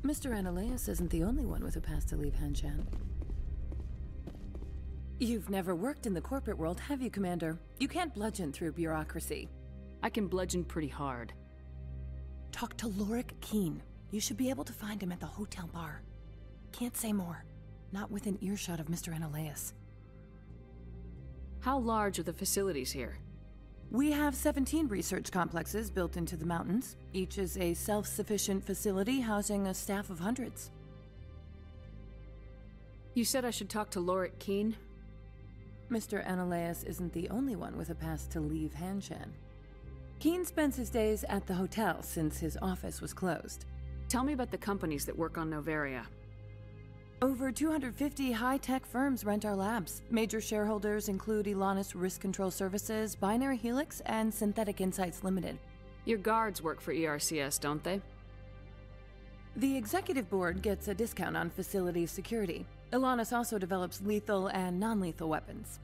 Mr. Ananias isn't the only one with a past to leave Hanshan. You've never worked in the corporate world, have you, Commander? You can't bludgeon through bureaucracy. I can bludgeon pretty hard. Talk to Lorik Keen. You should be able to find him at the hotel bar. Can't say more. Not within earshot of Mr. Ananias. How large are the facilities here? We have 17 research complexes built into the mountains. Each is a self-sufficient facility housing a staff of hundreds. You said I should talk to Lorik Keen? Mr. Ananias isn't the only one with a past to leave Hanshan. Keen spends his days at the hotel since his office was closed. Tell me about the companies that work on Noveria. Over 250 high-tech firms rent our labs. Major shareholders include Elanis Risk Control Services, Binary Helix, and Synthetic Insights Limited. Your guards work for ERCS, don't they? The executive board gets a discount on facility security. Elanis also develops lethal and non-lethal weapons.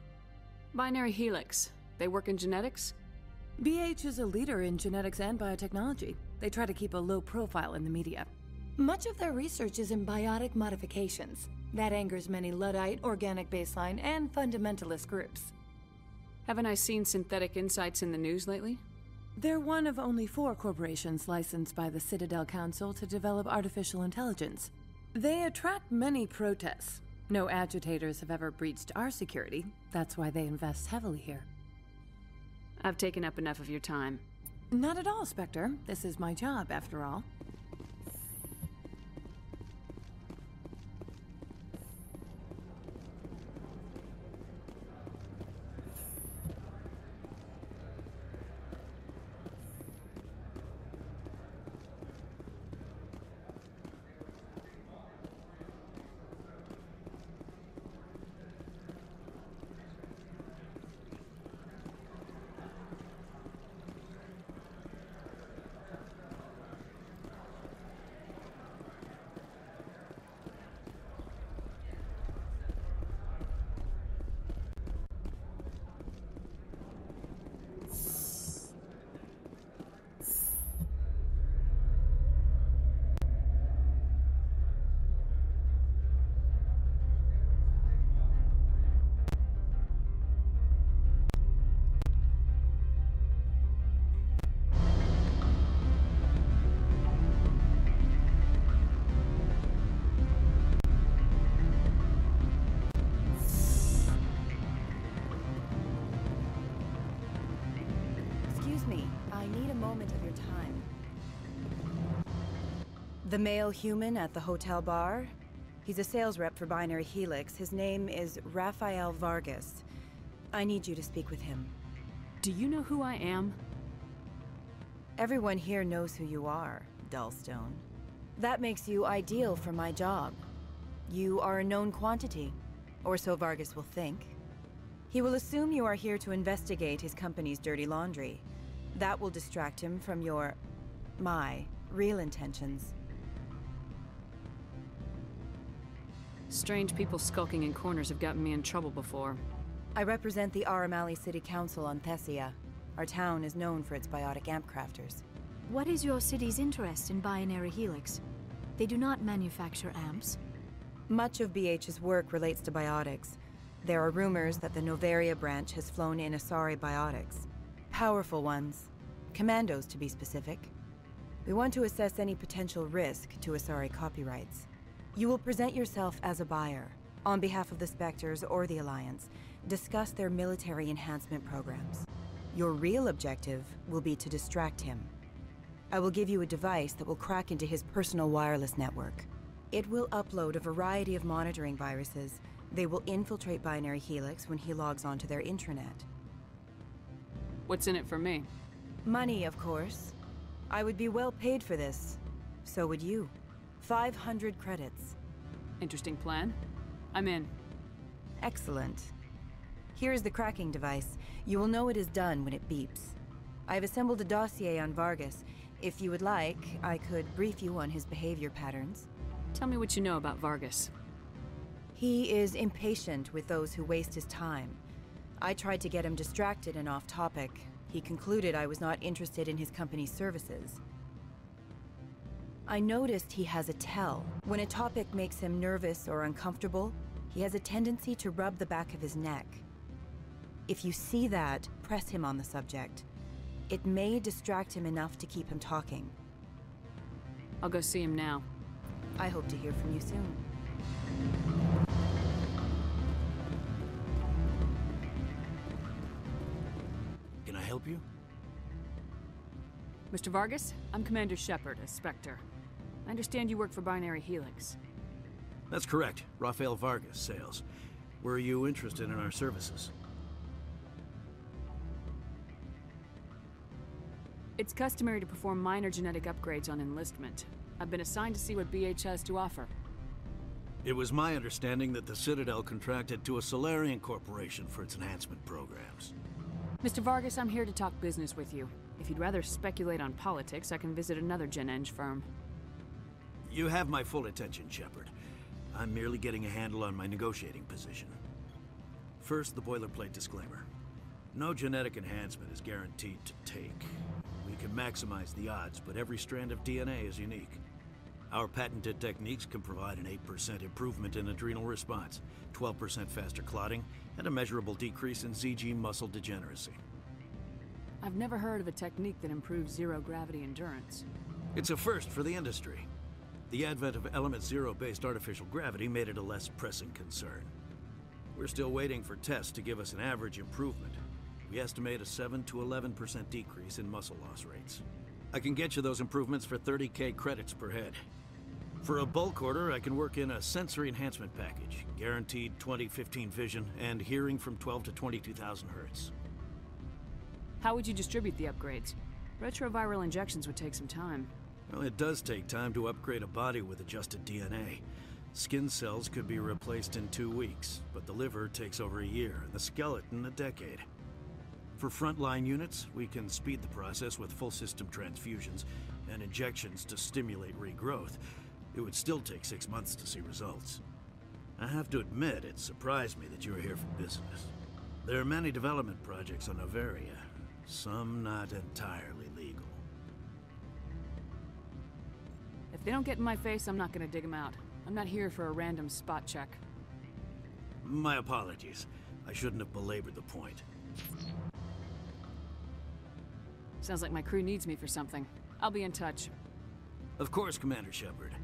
Binary Helix. They work in genetics? BH is a leader in genetics and biotechnology. They try to keep a low profile in the media. Much of their research is in biotic modifications. That angers many Luddite, organic baseline, and fundamentalist groups. Haven't I seen Synthetic Insights in the news lately? They're one of only 4 corporations licensed by the Citadel Council to develop artificial intelligence. They attract many protests. No agitators have ever breached our security. That's why they invest heavily here. I've taken up enough of your time. Not at all, Spectre. This is my job, after all. The male human at the hotel bar? He's a sales rep for Binary Helix. His name is Rafael Vargas. I need you to speak with him. Do you know who I am? Everyone here knows who you are, Dullstone. That makes you ideal for my job. You are a known quantity, or so Vargas will think. He will assume you are here to investigate his company's dirty laundry. That will distract him from my real intentions. Strange people skulking in corners have gotten me in trouble before. I represent the Aramali City Council on Thessia. Our town is known for its biotic amp crafters. What is your city's interest in Binary Helix? They do not manufacture amps. Much of BH's work relates to biotics. There are rumors that the Noveria branch has flown in Asari biotics. Powerful ones. Commandos, to be specific. We want to assess any potential risk to Asari copyrights. You will present yourself as a buyer, on behalf of the Spectres or the Alliance. Discuss their military enhancement programs. Your real objective will be to distract him. I will give you a device that will crack into his personal wireless network. It will upload a variety of monitoring viruses. They will infiltrate Binary Helix when he logs onto their intranet. What's in it for me? Money, of course. I would be well paid for this. So would you. 500 credits. Interesting plan. I'm in. Excellent. Here is the cracking device. You will know it is done when it beeps. I've assembled a dossier on Vargas. If you would like, I could brief you on his behavior patterns. Tell me what you know about Vargas. He is impatient with those who waste his time. I tried to get him distracted and off topic. He concluded I was not interested in his company's services. I noticed he has a tell. When a topic makes him nervous or uncomfortable, he has a tendency to rub the back of his neck. If you see that, press him on the subject. It may distract him enough to keep him talking. I'll go see him now. I hope to hear from you soon. Can I help you? Mr. Vargas, I'm Commander Shepard, a Spectre. I understand you work for Binary Helix. That's correct. Rafael Vargas, sales. Were you interested in our services? It's customary to perform minor genetic upgrades on enlistment. I've been assigned to see what BH has to offer. It was my understanding that the Citadel contracted to a Solarian corporation for its enhancement programs. Mr. Vargas, I'm here to talk business with you. If you'd rather speculate on politics, I can visit another Gen-Eng firm. You have my full attention, Shepard. I'm merely getting a handle on my negotiating position. First, the boilerplate disclaimer. No genetic enhancement is guaranteed to take. We can maximize the odds, but every strand of DNA is unique. Our patented techniques can provide an 8% improvement in adrenal response, 12% faster clotting, and a measurable decrease in ZG muscle degeneracy. I've never heard of a technique that improves zero-gravity endurance. It's a first for the industry. The advent of element zero-based artificial gravity made it a less pressing concern. We're still waiting for tests to give us an average improvement. We estimate a 7 to 11% decrease in muscle loss rates. I can get you those improvements for 30K credits per head. For a bulk order, I can work in a sensory enhancement package, guaranteed 20/15 vision, and hearing from 12 to 22,000 hertz. How would you distribute the upgrades? Retroviral injections would take some time. Well, it does take time to upgrade a body with adjusted DNA. Skin cells could be replaced in 2 weeks, but the liver takes over a year, and the skeleton a decade. For frontline units, we can speed the process with full system transfusions and injections to stimulate regrowth. It would still take 6 months to see results. I have to admit, it surprised me that you were here for business. There are many development projects on Noveria, some not entirely legal. If they don't get in my face, I'm not gonna dig them out. I'm not here for a random spot check. My apologies. I shouldn't have belabored the point. Sounds like my crew needs me for something. I'll be in touch. Of course, Commander Shepard.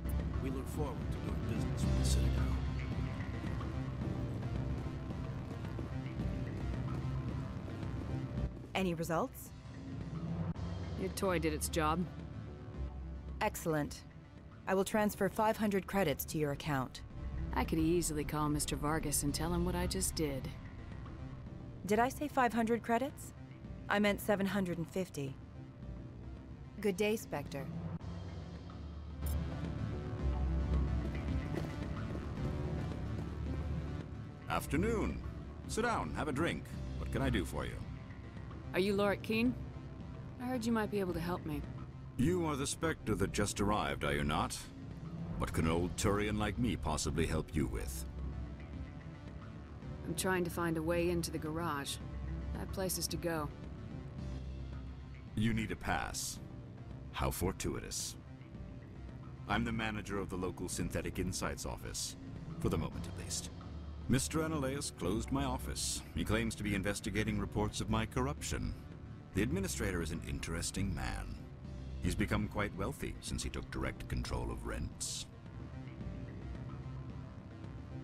We look forward to doing business with the Citadel. Any results? Your toy did its job. Excellent. I will transfer 500 credits to your account. I could easily call Mr. Vargas and tell him what I just did. Did I say 500 credits? I meant 750. Good day, Spectre. Afternoon. Sit down, have a drink. What can I do for you? Are you Lorik Keen? I heard you might be able to help me. You are the Spectre that just arrived, are you not? What can an old Turian like me possibly help you with? I'm trying to find a way into the garage. I have places to go. You need a pass. How fortuitous. I'm the manager of the local Synthetic Insights office. For the moment, at least. Mr. Analaeus closed my office. He claims to be investigating reports of my corruption. The administrator is an interesting man. He's become quite wealthy since he took direct control of rents.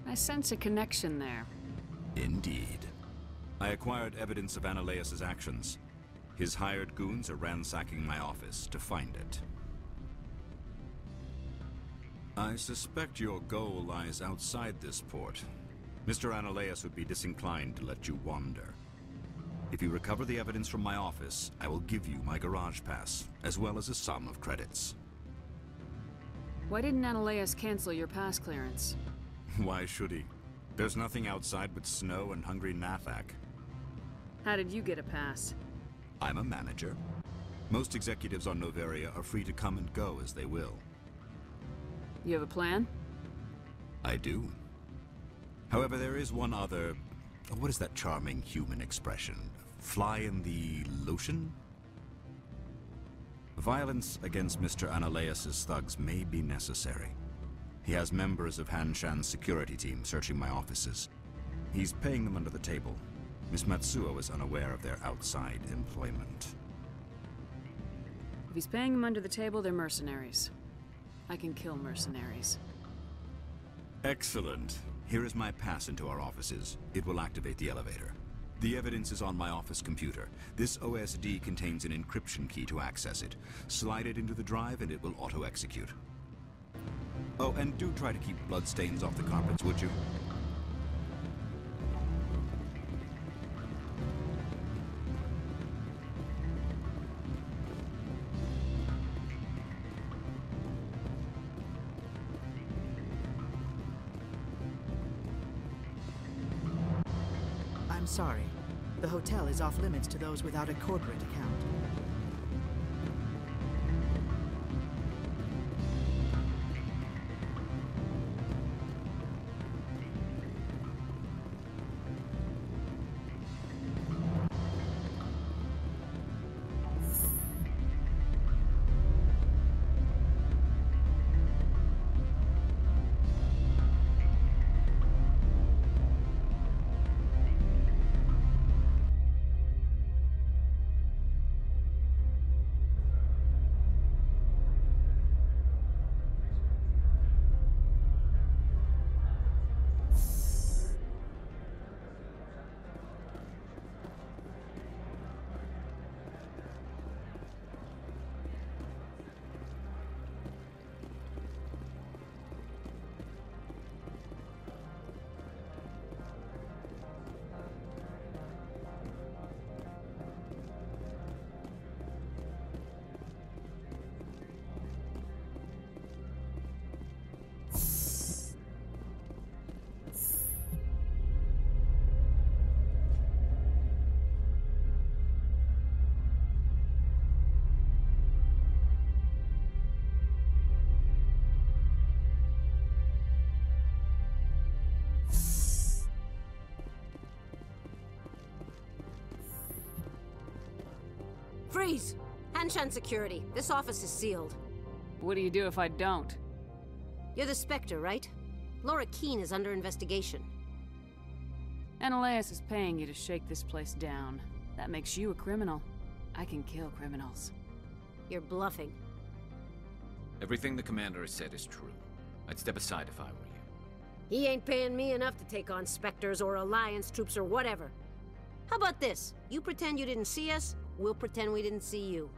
I sense a connection there. Indeed. I acquired evidence of Analaeus' actions. His hired goons are ransacking my office to find it. I suspect your goal lies outside this port. Mr. Analaeus would be disinclined to let you wander. If you recover the evidence from my office, I will give you my garage pass, as well as a sum of credits. Why didn't Analaeus cancel your pass clearance? Why should he? There's nothing outside but snow and hungry Nathak. How did you get a pass? I'm a manager. Most executives on Noveria are free to come and go as they will. You have a plan? I do. However, there is one other... What is that charming human expression? Fly in the lotion? Violence against Mr. Analeas' thugs may be necessary. He has members of Han Shan's security team searching my offices. He's paying them under the table. Miss Matsuo is unaware of their outside employment. If he's paying them under the table, they're mercenaries. I can kill mercenaries. Excellent. Here is my pass into our offices. It will activate the elevator. The evidence is on my office computer. This OSD contains an encryption key to access it. Slide it into the drive and it will auto-execute. Oh, and do try to keep bloodstains off the carpets, would you? I'm sorry. The hotel is off limits to those without a corporate account. Freeze! Hanshan Security. This office is sealed. What do you do if I don't? You're the Spectre, right? Laura Keene is under investigation. Analeas is paying you to shake this place down. That makes you a criminal. I can kill criminals. You're bluffing. Everything the Commander has said is true. I'd step aside if I were you. He ain't paying me enough to take on Spectres or Alliance troops or whatever. How about this? You pretend you didn't see us, we'll pretend we didn't see you.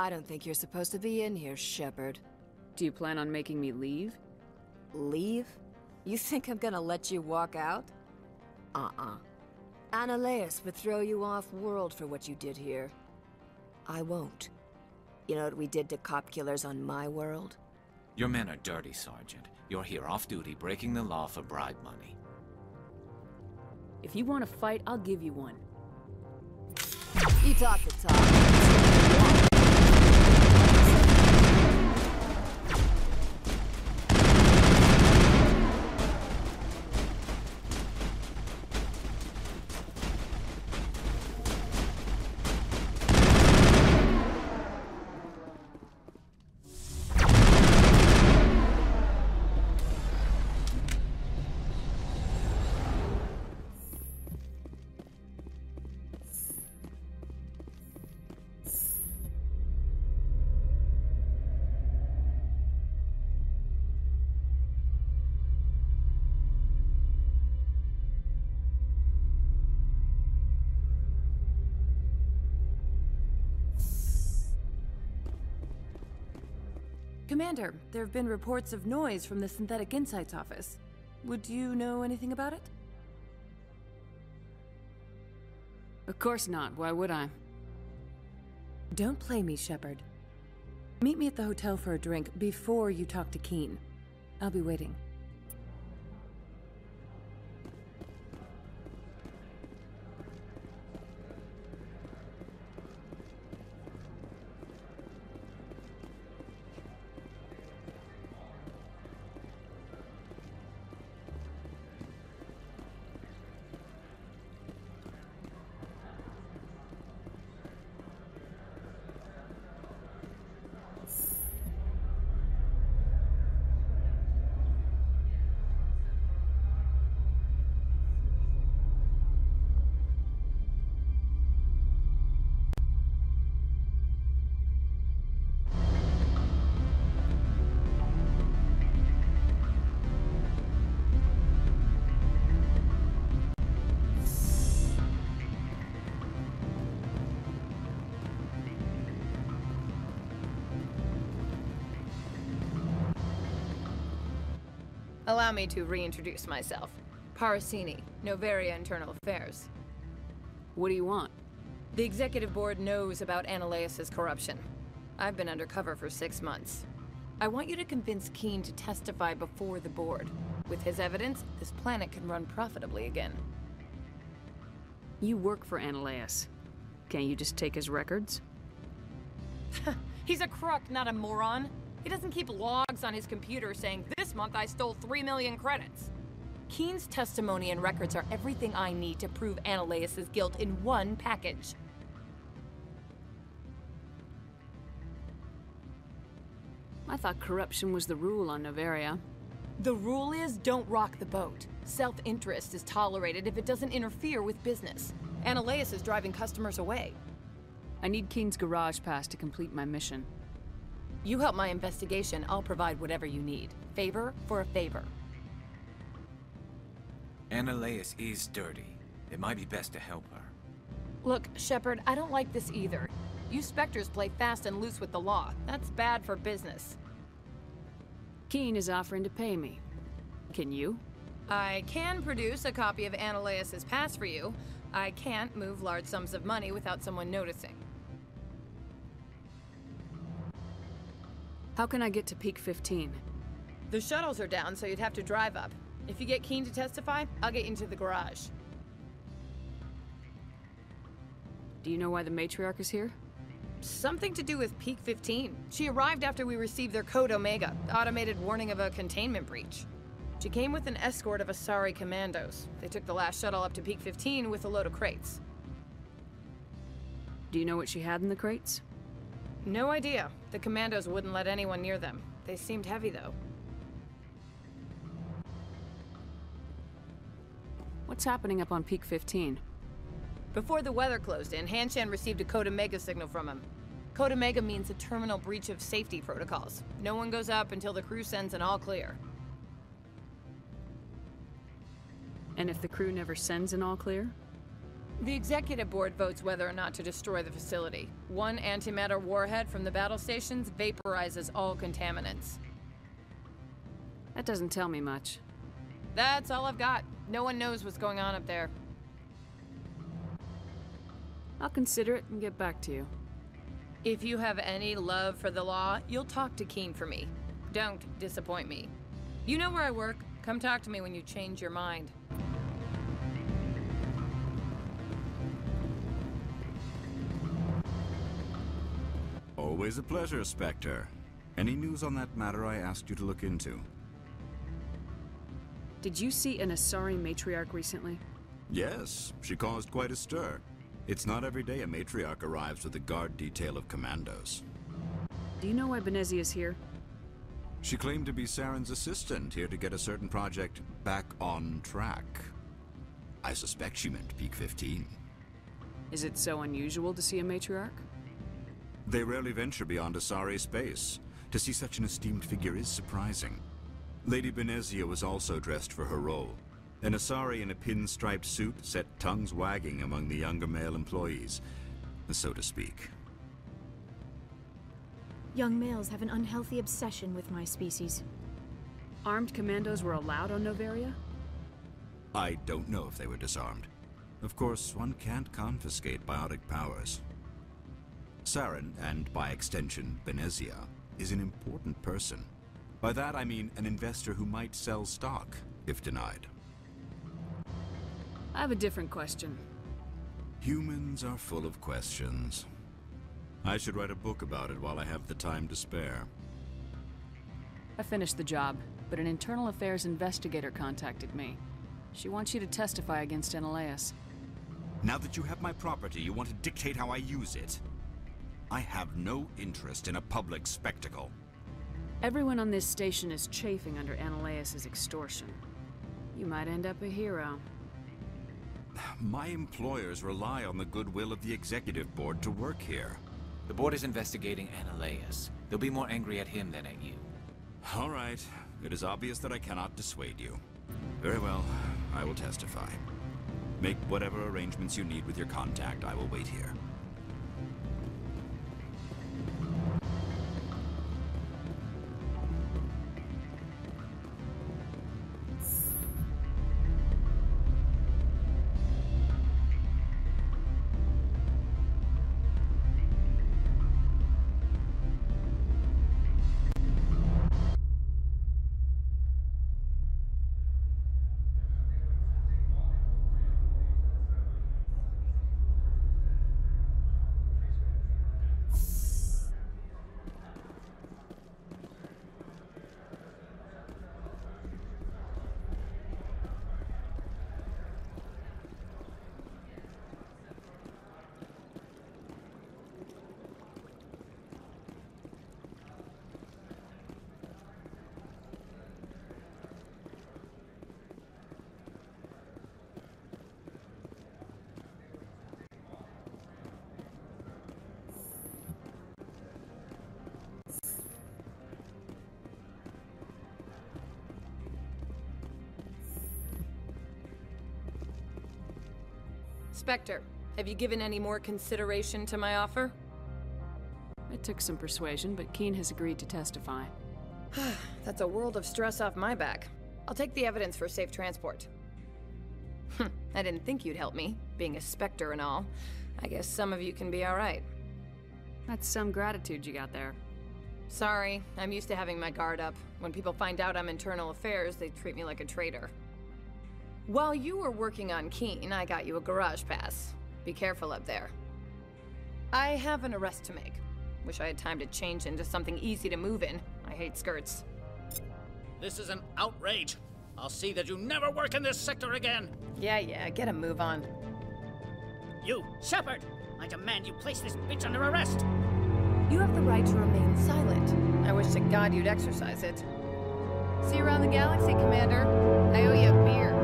I don't think you're supposed to be in here, Shepard. Do you plan on making me leave? Leave? You think I'm gonna let you walk out? Analeas would throw you off-world for what you did here. I won't. You know what we did to cop killers on my world? Your men are dirty, Sergeant. You're here off-duty, breaking the law for bribe money. If you want to fight, I'll give you one. You talk the talk. Commander, there have been reports of noise from the Synthetic Insights office. Would you know anything about it? Of course not. Why would I? Don't play me, Shepard. Meet me at the hotel for a drink before you talk to Keen. I'll be waiting. Allow me to reintroduce myself. Parasini, Noveria Internal Affairs. What do you want? The Executive Board knows about Annaleis' corruption. I've been undercover for 6 months. I want you to convince Keen to testify before the Board. With his evidence, this planet can run profitably again. You work for Annaleis. Can't you just take his records? He's a crook, not a moron. He doesn't keep logs on his computer saying, "This month I stole 3 million credits." Keen's testimony and records are everything I need to prove Annaleis' guilt in one package. I thought corruption was the rule on Noveria. The rule is, don't rock the boat. Self-interest is tolerated if it doesn't interfere with business. Annaleis is driving customers away. I need Keen's garage pass to complete my mission. You help my investigation, I'll provide whatever you need. Favor for a favor. Annaleis is dirty. It might be best to help her. Look, Shepard, I don't like this either. You Spectres play fast and loose with the law. That's bad for business. Keen is offering to pay me. Can you? I can produce a copy of Annaleis' pass for you. I can't move large sums of money without someone noticing. How can I get to Peak 15? The shuttles are down, so you'd have to drive up. If you get Keen to testify, I'll get you into the garage. Do you know why the Matriarch is here? Something to do with Peak 15. She arrived after we received their Code Omega, the automated warning of a containment breach. She came with an escort of Asari commandos. They took the last shuttle up to Peak 15 with a load of crates. Do you know what she had in the crates? No idea. The commandos wouldn't let anyone near them. They seemed heavy, though. What's happening up on Peak 15? Before the weather closed in, Hanshan received a Code Omega signal from him. Code Omega means a terminal breach of safety protocols. No one goes up until the crew sends an all clear. And if the crew never sends an all clear? The Executive Board votes whether or not to destroy the facility. One antimatter warhead from the battle stations vaporizes all contaminants. That doesn't tell me much. That's all I've got. No one knows what's going on up there. I'll consider it and get back to you. If you have any love for the law, you'll talk to Keen for me. Don't disappoint me. You know where I work. Come talk to me when you change your mind. Always a pleasure, Spectre. Any news on that matter I asked you to look into? Did you see an Asari Matriarch recently? Yes, she caused quite a stir. It's not every day a matriarch arrives with a guard detail of commandos. Do you know why Benezia is here? She claimed to be Saren's assistant, here to get a certain project back on track. I suspect she meant Peak 15. Is it so unusual to see a matriarch? They rarely venture beyond Asari space. To see such an esteemed figure is surprising. Lady Benezia was also dressed for her role. An Asari in a pinstriped suit set tongues wagging among the younger male employees, so to speak. Young males have an unhealthy obsession with my species. Armed commandos were allowed on Noveria? I don't know if they were disarmed. Of course, one can't confiscate biotic powers. Saren, and by extension, Benezia, is an important person. By that I mean an investor who might sell stock, if denied. I have a different question. Humans are full of questions. I should write a book about it while I have the time to spare. I finished the job, but an internal affairs investigator contacted me. She wants you to testify against Annihilus. Now that you have my property, you want to dictate how I use it? I have no interest in a public spectacle. Everyone on this station is chafing under Annihilus' extortion. You might end up a hero. My employers rely on the goodwill of the executive board to work here. The board is investigating Annihilus. They'll be more angry at him than at you. All right. It is obvious that I cannot dissuade you. Very well. I will testify. Make whatever arrangements you need with your contact. I will wait here. Spectre, have you given any more consideration to my offer? It took some persuasion, but Keen has agreed to testify. That's a world of stress off my back. I'll take the evidence for safe transport. I didn't think you'd help me, being a Spectre and all. I guess some of you can be alright. That's some gratitude you got there. Sorry, I'm used to having my guard up. When people find out I'm internal affairs, they treat me like a traitor. While you were working on Keen, I got you a garage pass. Be careful up there. I have an arrest to make. Wish I had time to change into something easy to move in. I hate skirts. This is an outrage. I'll see that you never work in this sector again. Yeah, get a move on. You, Shepard! I demand you place this bitch under arrest! You have the right to remain silent. I wish to God you'd exercise it. See you around the galaxy, Commander. I owe you a beer.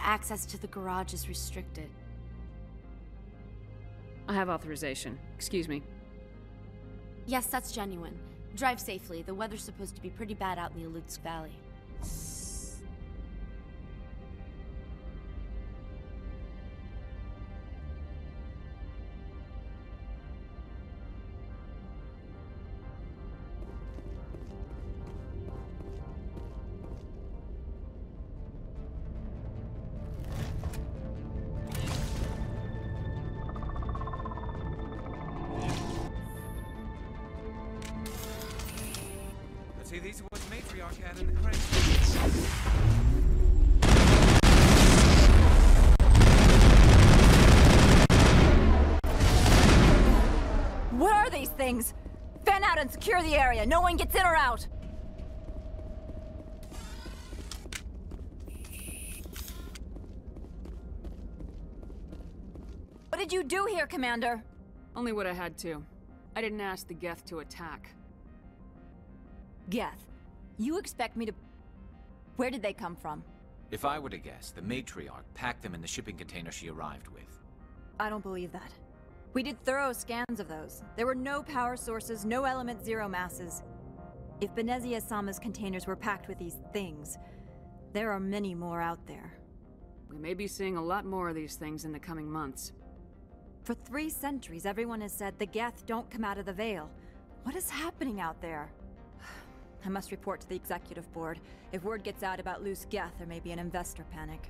Access to the garage is restricted. I have authorization. Excuse me. Yes, that's genuine. Drive safely. The weather's supposed to be pretty bad out in the Alutsk Valley. See, these are what the matriarch had in the crate. things! Fan out and secure the area. No one gets in or out. What did you do here, Commander? Only what I had to. I didn't ask the Geth to attack. Geth, you expect me to... Where did they come from? If I were to guess, the matriarch packed them in the shipping container she arrived with. I don't believe that. We did thorough scans of those. There were no power sources, no element zero masses. If Benezia-sama's containers were packed with these things, there are many more out there. We may be seeing a lot more of these things in the coming months. For 3 centuries, everyone has said the Geth don't come out of the Veil. What is happening out there? I must report to the executive board. If word gets out about loose Geth, there may be an investor panic.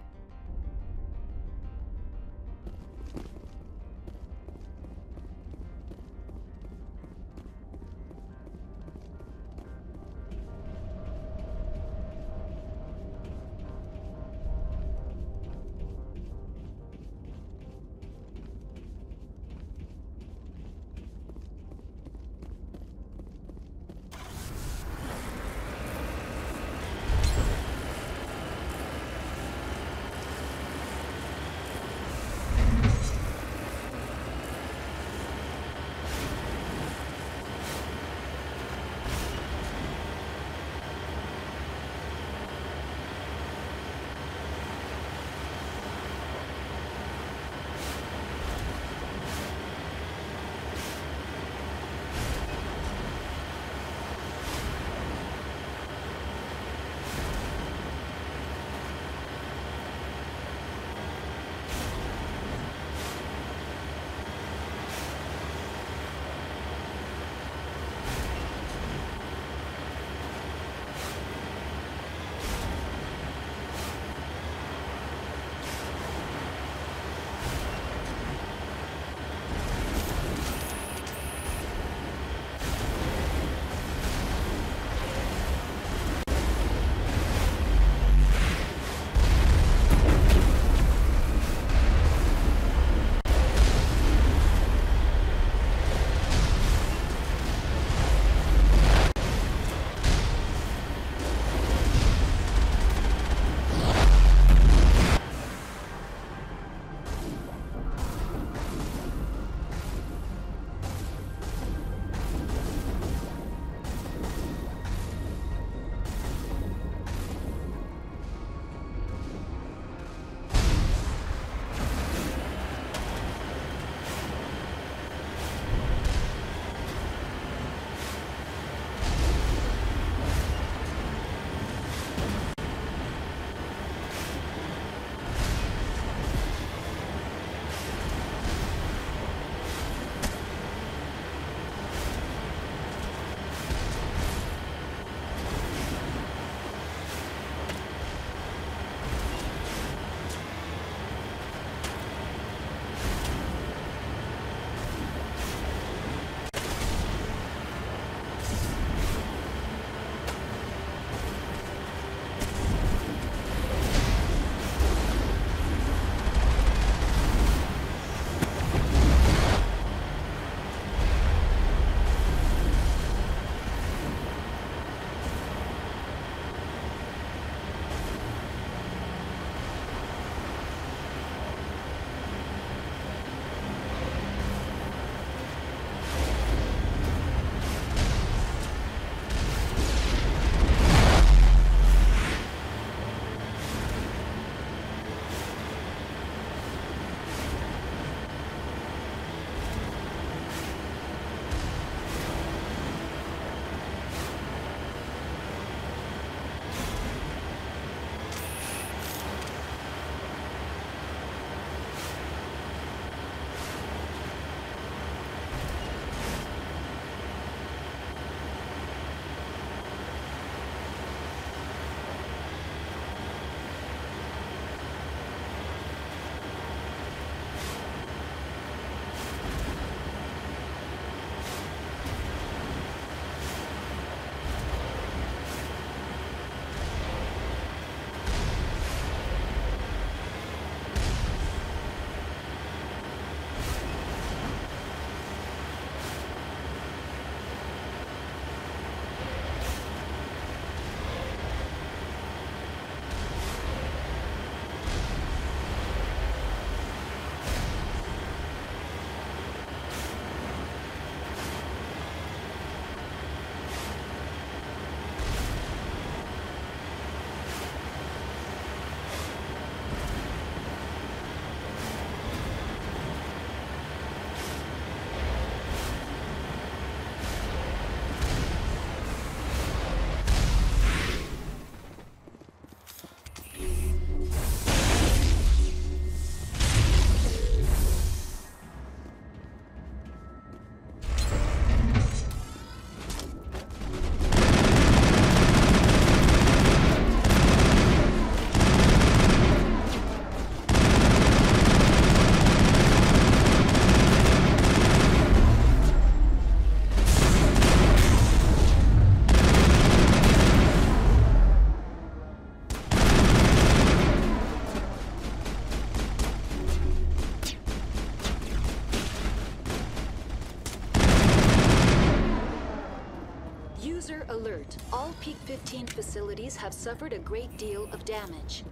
alert. All Peak 15 facilities have suffered a great deal of damage.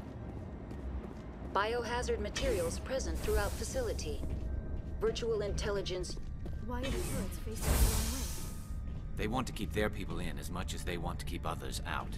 Biohazard materials present throughout facility. Virtual intelligence... Why are the turrets facing the wrong way? They want to keep their people in as much as they want to keep others out.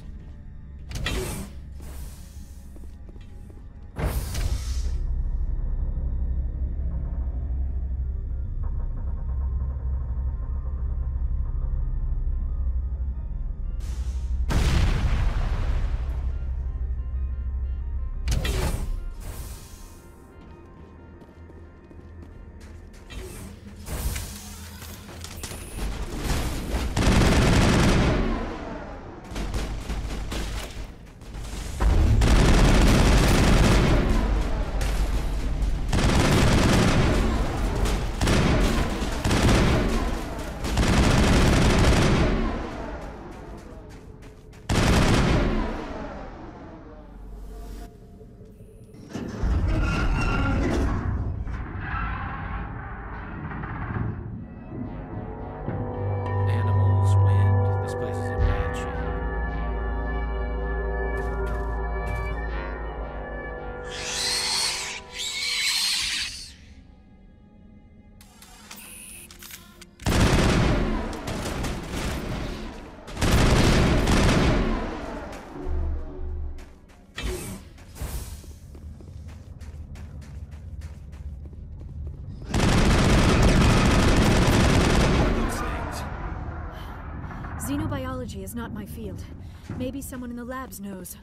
Xenobiology is not my field. Maybe someone in the labs knows.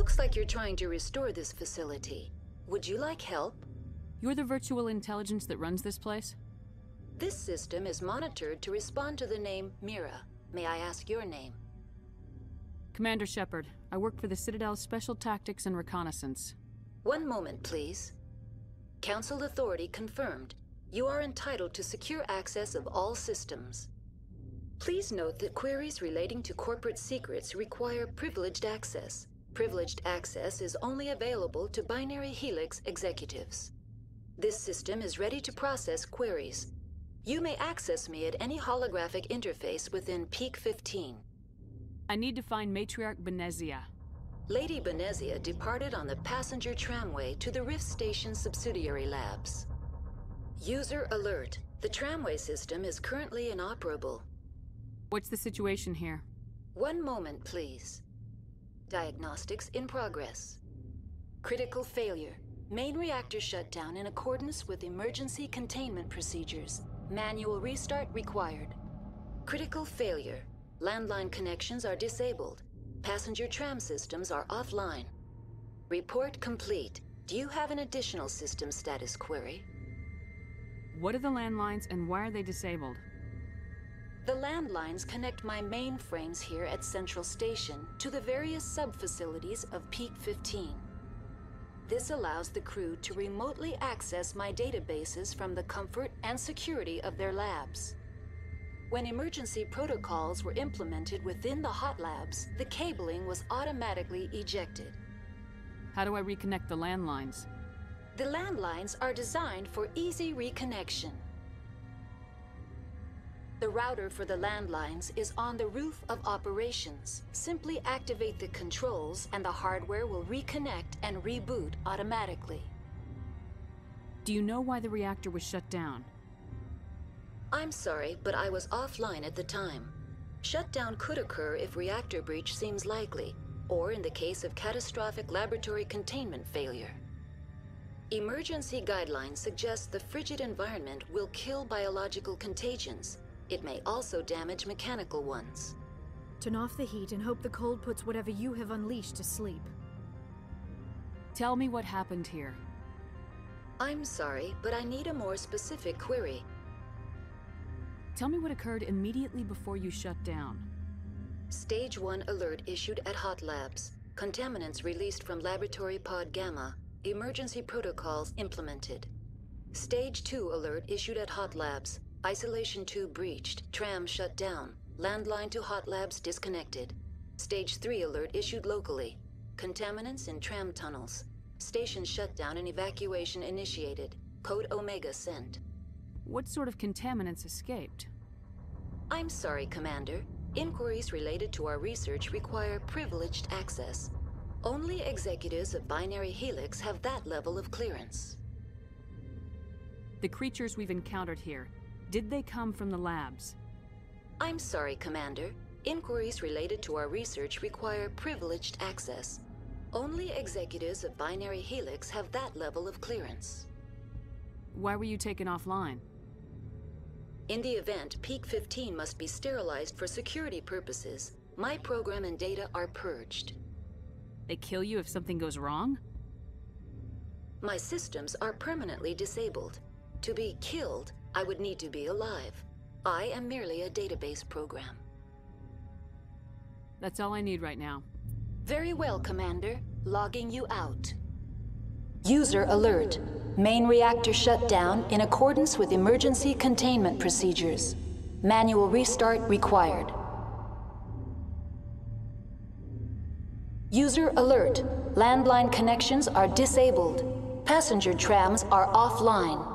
Looks like you're trying to restore this facility. Would you like help? You're the virtual intelligence that runs this place? This system is monitored to respond to the name Mira. May I ask your name? Commander Shepard. I work for the Citadel's Special Tactics and Reconnaissance. One moment, please. Council authority confirmed. You are entitled to secure access of all systems. Please note that queries relating to corporate secrets require privileged access. Privileged access is only available to Binary Helix executives. This system is ready to process queries. You may access me at any holographic interface within Peak 15. I need to find Matriarch Benezia. Lady Benezia departed on the passenger tramway to the Rift Station subsidiary labs. User alert. The tramway system is currently inoperable. What's the situation here? One moment, please. Diagnostics in progress. Critical failure. Main reactor shut down in accordance with emergency containment procedures. Manual restart required. Critical failure. Landline connections are disabled. Passenger tram systems are offline. Report complete. Do you have an additional system status query? What are the landlines and why are they disabled? The landlines connect my mainframes here at Central Station to the various sub-facilities of Peak 15. This allows the crew to remotely access my databases from the comfort and security of their labs. When emergency protocols were implemented within the hot labs, the cabling was automatically ejected. How do I reconnect the landlines? The landlines are designed for easy reconnection. The router for the landlines is on the roof of operations. Simply activate the controls and the hardware will reconnect and reboot automatically. Do you know why the reactor was shut down? I'm sorry, but I was offline at the time. Shutdown could occur if reactor breach seems likely, or in the case of catastrophic laboratory containment failure. Emergency guidelines suggest the frigid environment will kill biological contagions. It may also damage mechanical ones. Turn off the heat and hope the cold puts whatever you have unleashed to sleep. Tell me what happened here. I'm sorry, but I need a more specific query. Tell me what occurred immediately before you shut down. Stage 1 alert issued at Hot Labs. Contaminants released from Laboratory Pod Gamma. Emergency protocols implemented. Stage 2 alert issued at Hot Labs. Isolation tube breached. Tram shut down. Landline to Hot Labs disconnected. Stage 3 alert issued locally. Contaminants in tram tunnels. Station shutdown and evacuation initiated. Code Omega sent. What sort of contaminants escaped? I'm sorry, Commander. Inquiries related to our research require privileged access. Only executives of Binary Helix have that level of clearance. The creatures we've encountered here, did they come from the labs? I'm sorry, Commander. Inquiries related to our research require privileged access. Only executives of Binary Helix have that level of clearance. Why were you taken offline? In the event, Peak 15 must be sterilized for security purposes. My program and data are purged. They kill you if something goes wrong? My systems are permanently disabled. To be killed, I would need to be alive. I am merely a database program. That's all I need right now. Very well, Commander. Logging you out. User alert. Main reactor shut down in accordance with emergency containment procedures. Manual restart required. User alert. Landline connections are disabled. Passenger trams are offline.